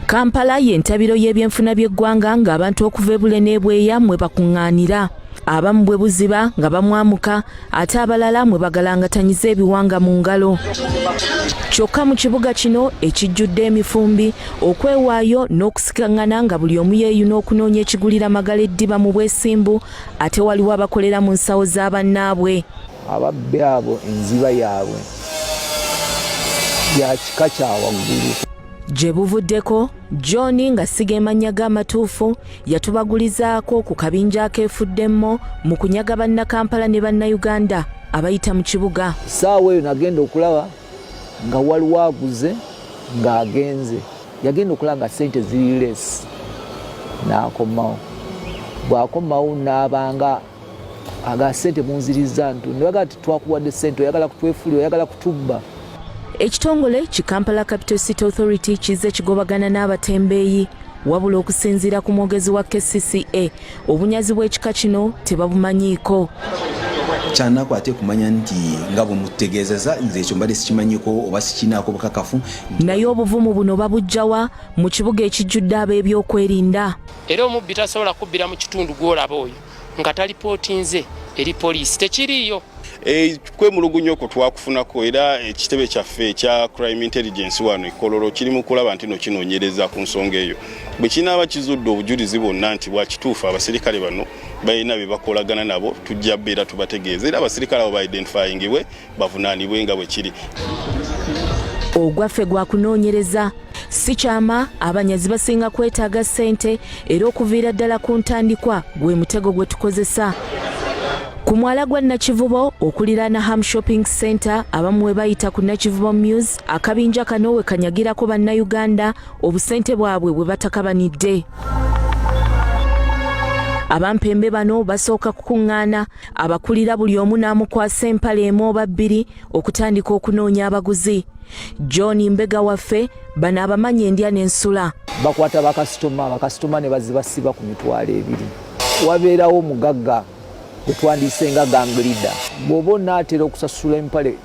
Kampala y'entabiro y'ebyenfuna by'eggwanga ng'abantu okuva ebule n'ebweya mwe bakuŋŋaanira. Abamu bwe buziba nga bamwamuka ate abalala mwe bagalangatanyiza ebiwanga mu ngalo. Kyokka mu kibuga kino ekijjudde emifumbi okwewaayo n'okusikaŋŋana nga buli omu yeeyuna okunoonya ekigulira magala eddiba mu bwesimbu ate waliwo abakolera mu nsawo za bannaabwe. Ababbi abo enziba yaabwe ya kika kya waggulu. Gye buvuddeko John nga sigeemanya g'amatuufu yatubagulizaako ku kabinja akeefuddemmo mu kunyaga bannakampala ne bannayuganda abayita mu kibuga. Ssaawa eyo nagenda okulaba nga waliwo aguze ng'agenze. Yagenda okulaba nga ssente ziri lesi n'akomawo. Bw'akomawo n'abanga aga ssente munziriza ntu ne baga ati twakuwadde ssente oyagala kutwefuulira oyagala kutubba. Ekitongole ki Kampala Capital City Authority kizze kigobagana n'abatembeeyi wabula okusinziira ku mwogezi wa KCCA obunyazi bw'ekika kino tebabumanyiiko. Kyanaku ate kumanya nti nga bwe mutegeezeza nze ekyo mbadde sikimanyiiko oba sikinaako bukakafu. Naye obuvumu buno babujjawa mu kibuga ekijjudde ab'ebyokwerinda. Era omubbi tasobola kubbira mu kitundu gw'olaba oyo nga talipootinze eri poliisi tekiriiyo. Kwemulugunya okwo twakufunako era ekitebe kyaffe ekya crime intelligence wano Kololo kiri mu kulaba nti no kinoonyereza ku nsonga eyo. Bwe kinaaba kizudde obujulizi bwonna nti bwakituufu abasirikale bano balina bye bakolagana nabo tujja beera tubategeeza era abasirikale abo ba-identifyingibwe bavunaanibwe nga bwe kiri. Ogwaffe gwa kunoonyereza si kyama abanyazi basinga kwetaaga ssente era okuviira ddala ku ntandikwa gwe mutego gwe tukozesa. Ku mwala gwa Nakivubo okuliraana Ham Shopping Center abamu we bayita ku Nakivubo Muse akabinja kano we kanyagirako bannayuganda obusente bwabwe bwe batakabanidde. Abampembe bano basooka kukuŋŋaana abakulira buli omu n'amukwasa empale emu oba bbiri okutandika okunoonya abaguzi. John Mbega waffe bano abamanyi endya n'ensula. Bakwata bakasitoma ne bazibasiba ku mitwalo ebiri. Wabeerawo omugagga twandise nga ganglida bw'oba onaatera okusasula empale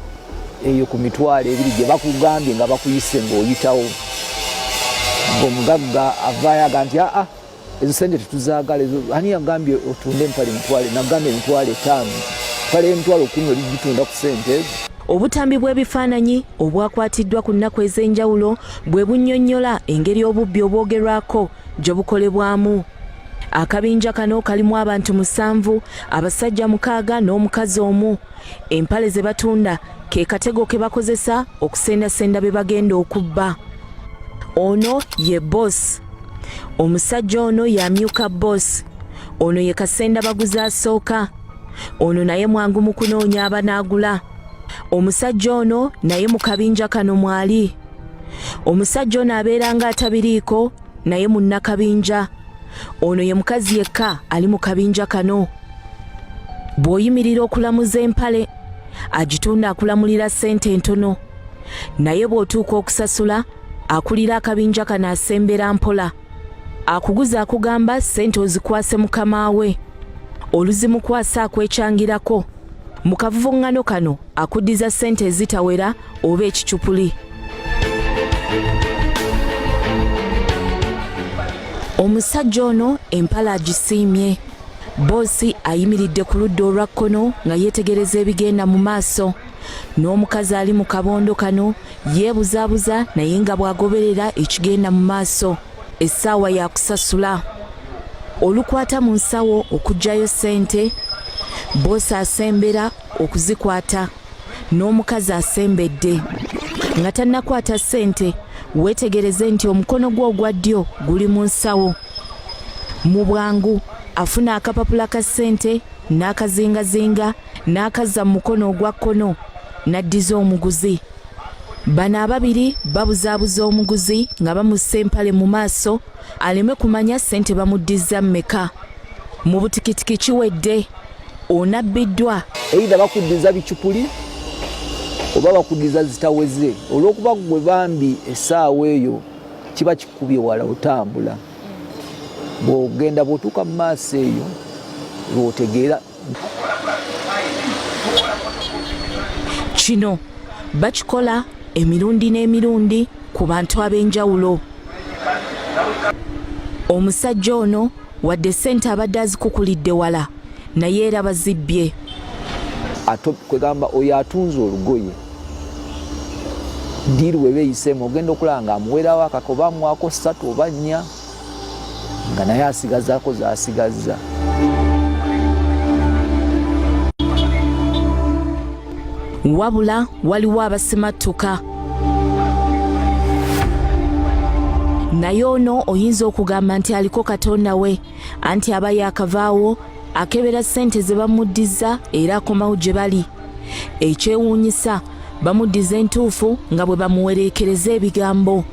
eyo ku mitwalo ebiri gye bakugambye nga bakuyise ng'oyitawo ng'omugagga avaayo aga nti ezo sente tetuzaagala ani yagambye otunde empale emitwalo nagambye emitwalo 5 empale y'emitwalo 10 oligitunda ku sente ezo. Obutambi bw'ebifaananyi obwakwatiddwa ku nnaku ez'enjawulo bwe bunnyonnyola engeri obubbi obwogerwako gye bukolebwamu. Akabinja kano kalimu abantu 7, abasajja 6 n'omukazi omu. Empale ze batunda ke katego ke bakozesa okusendasenda be bagenda okubba. Ono ye boss. Omusajja ono yamyuka boss. Ono ye kasenda baguzi asooka. Ono naye mwangu mu kunoonya abanaagula. Omusajja ono naye mu kabinja kano mwali. Omusajja ono abeera nga atabiriiko naye munnakabinja. Ono ye mukazi yekka ali mu kabinja kano. Bw'oyimirira okulamuza empale agitunda akulamulira ssente ntono. Naye bw'otuuka okusasula akulira akabinja kano asembera mpola. Akuguza akugamba ssente ozikwase mukama we. Oluzimukwasa akwekyangirako. Mu kavuvuŋŋano kano akuddiza ssente ezitawera oba ekicupuli. Omusajja ono empale agisiimye. Boosi ayimiridde ku ludda olwa kkono nga yeetegereza ebigenda mu maaso. N'omukazi ali mu kabondo kano yeebuzaabuza naye nga bw'agoberera ekigenda mu maaso. Essaawa ya kusasula. Olukwata mu nsawo okuggyayo ssente. Boosi asembera okuzikwata. N'omukazi asembedde. Nga tannakwata ssente weetegereze nti omukono gwe ogwa ddyo guli mu nsawo. Mu bwangu afuna akapapula ka ssente n'akazingazinga n'akazza mu mukono ogwa kkono n'addiza omuguzi. Bano ababiri babuzaabuza omuguzi nga bamussa empale mu maaso aleme kumanya ssente bamuddiza mmeka. Mu butikitiki kiwedde onabbiddwa. Either bakuddiza bicupuli oba bakuddiza zitaweze olw'okuba gwe bambi essaawa eyo kiba kikubye wala otambula. Bw'ogenda bw'otuuka mu maaso eyo lw'otegeera. Kino bakikola emirundi n'emirundi ku bantu ab'enjawulo. Omusajja ono wadde ssente abadde azikukulidde wala naye era bazibbye. Kwegamba oyo atunze olugoye ndiru bwe beeyiseemu ogenda okulaba nga amuwerawo akako oba amuwaako 3 oba 4 nga naye asigazaako z'asigazza. Wabula waliwo abasimattuka. Naye ono oyinza okugamba nti aliko Katonda we, anti aba yakavaawo akebera ssente ze bamuddiza era akomawo gye bali. Ekyewuunyisa bamuddiza entuufu nga bwe bamuwereekereza ebigambo.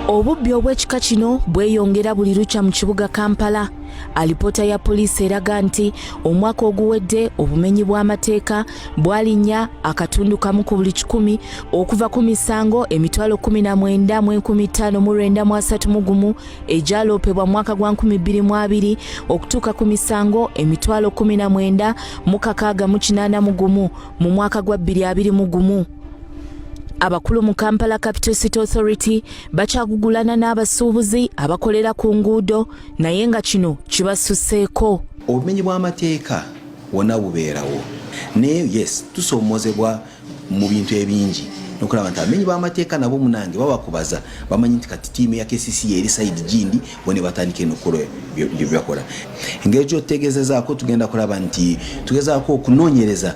Obubbi obw'ekika kino bweyongera buli lukya mu kibuga Kampala. Alipoota ya poliisi eraga nti omwaka oguwedde obumenyi bw'amateeka bwalinnya akatundu kamu ku buli 100 okuva ku misango emitwalo 19,593 egyaloopebwa mu mwaka gwa 2022 okutuuka ku misango emitwalo 19,681 mu mwaka gwa 2021. Abakulu mu Kampala Capital City Authority bakyagugulana n'abasuubuzi abakolera ku nguudo naye nga kino kibasusseeko. Obumenyi bw'amateeka wonna bubeerawo naye yes tusoomozebwa mu bintu ebingi nokulaba nti abamenyi b'amateeka nabo munange babakubaza bamanyi nti kati ttiimu ya KCC eri side gindi bone batandika enokolo bye bakola. Engeri gy'otegeezezaako tugenda kulaba nti tugezaako okunoonyereza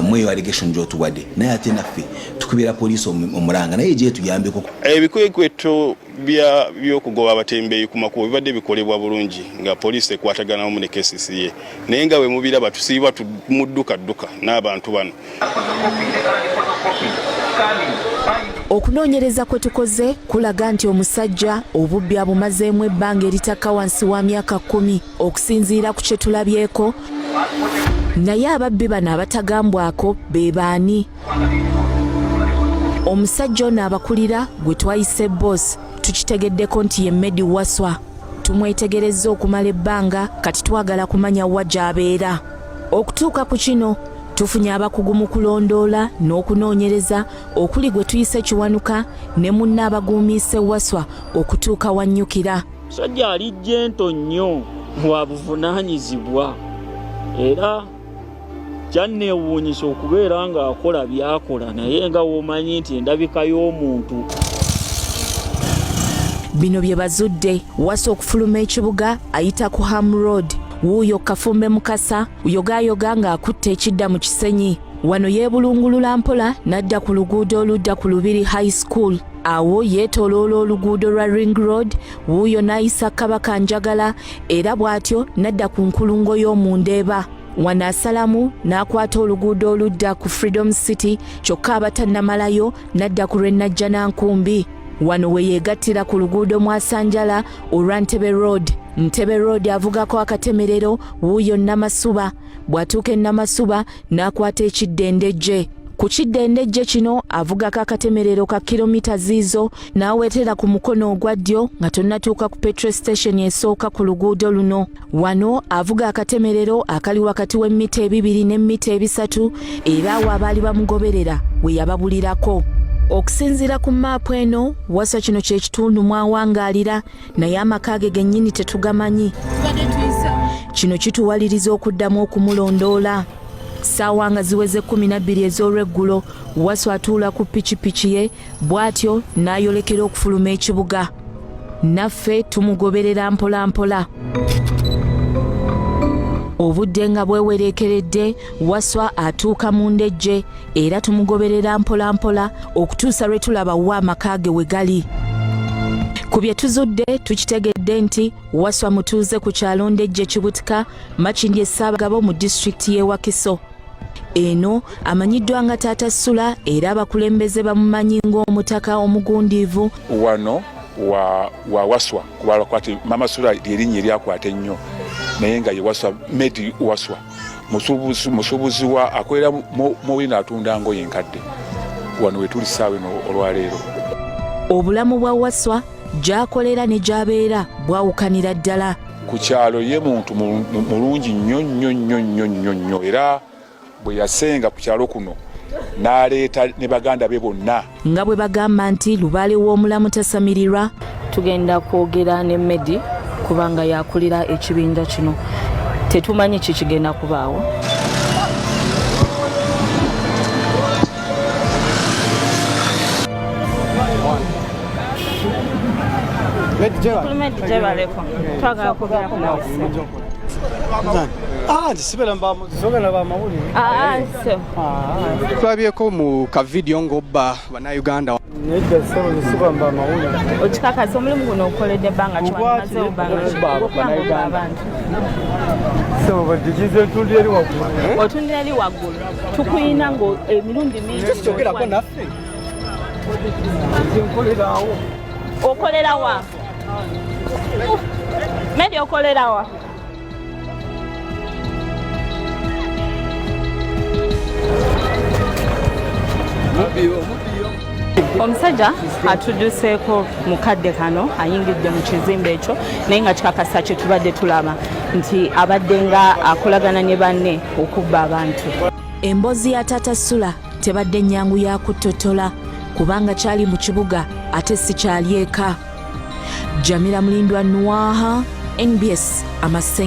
mweyo allegation gyotuwadde naye ate naffe tukubira poliisi omulanga naye gye tuyambeko. Ebikwekweto by'okugoba abatembeeyi ku makubo bibadde bikolebwa bulungi nga poliisi ekwatagana wamu ne KCC ye naye nga bwe mubiraba tusiiba mudduka n'abantu bano. Okunoonyereza kwe tukoze kulaga nti omusajja obubbi abumazeemu ebbanga eritaka wansi wa myaka 10 okusinziira ku kye tulabyeko. Naye ababbi bano abatagambwako be baani? Omusajja ono abakulira gwe twayise boss tukitegeddeko nti ye Medi Waswa. Tumwetegerezza okumala ebbanga kati twagala kumanya wa gy'abeera. Okutuuka ku kino tufunye abakugu mu kulondoola n'okunoonyereza okuli gwe tuyise Kiwanuka ne munne abaguumiise Waswa okutuuka wannyukira. Musajja ali jjento nnyo wa buvunaanyizibwa era kyanneewuunyisa okubeera nga akola byakola naye nga w'omanyi nti endabika y'omuntu. Bino bye bazudde Waswa okufuluma ekibuga ayita ku Ham Road. Wuuyo Kafumbe Mukasa yogayoga nga akutte ekidda mu kisenyi. Wano yeebulungulula mpola n'adda ku luguudo oludda ku Lubiri High School. Awo yeetooloola oluguudo lwa Ring Road. Wuuyo n'ayisa Kabaka Njagala era bw'atyo n'adda ku nkulungo y'omundeeba. Wano asalamu n'akwata oluguudo oludda ku Freedom City kyokka abatannamalayo n'adda ku Lwenajja Nankumbi. Wano we yeegattira ku luguudo Mwasanjala olwa Ntebe Road. Ntebe Road avugako akatemerero wuuyo Namasuba. Bw'atuuka e Namasuba n'akwata ekiddendejje. Ku kiddendejje kino avugako akatemerero ka kilomita ziizo n'aweetera ku mukono ogwa ddyo nga tonnatuuka ku petrol station esooka ku luguudo luno. Wano avuga akatemerero akali wakati w'emmita 2 n'emmita 3 era awo abaali bamugoberera we yababulirako. Okusinziira ku maapu eno Waswa kino kye kitundu mwawangaalira naye amaka ge gennyini tetugamanyi. Kino kituwaliriza okuddamu okumulondoola. Ssaawa nga ziweze 12 ez'olweggulo Waswa atuula ku pikipiki ye bw'atyo n'ayolekera okufuluma ekibuga. Naffe tumugoberera mpola mpola. Obudde nga bwewereekeredde Waswa atuuka mu ndejje era tumugoberera mpola mpola okutuusa lwe tulaba wa amaka ge we gali. Ku bye tuzudde tukitegedde nti Waswa mutuuze ku kyalo Ndejje Kibutika Makindye Ssaabagabo mu disitulikiti y'e Wakiso. Eno amanyiddwa nga Taata Sula era abakulembeze bamumanyi ng'omutaka omugundiivu. Wano wa Waswa kuba kwati Mama Sula lyerinnya eryakwata ennyo naye nga ye Waswa Medi Waswa musuubuzi wa akolera mu wino atunda ngoye enkadde. Wano we tuli ssaawa eno olwaleero. Obulamu bwa Waswa gy'akolera ne gy'abeera bwawukanira ddala. Ku kyalo ye muntu mulungi nnyo era bwe yasenga ku kyalo kuno n'aleeta ne baganda be bonna. Nga bwe bagamba nti lubaale w'omulamu tasamirirwa, tugenda kwogera ne Medi kubanga yakulira ekibinja kino. Tetumanyi kikigenda kubaawo. Tulabyeko mu kavidiyo ng'obba bannayuganda. Okikakasa omulimu guno okoledde ebbanga kimaze okubanga abantu. Otundira eri waggulu tukuyina emirundi mingi. Okolera wa? Medi okolera wa? Omusajja atudduseeko mukadde kano ayingidde mu kizimbe ekyo naye nga kikakasa kye tubadde tulaba nti abadde nga akolagana ne banne okubba abantu. Emboozi ya Taata Sula tebadde nnyangu ya kutotola kubanga kyali mu kibuga ate si kyali eka. Jamila Mulindwa Nwaha, NBS Amasenga.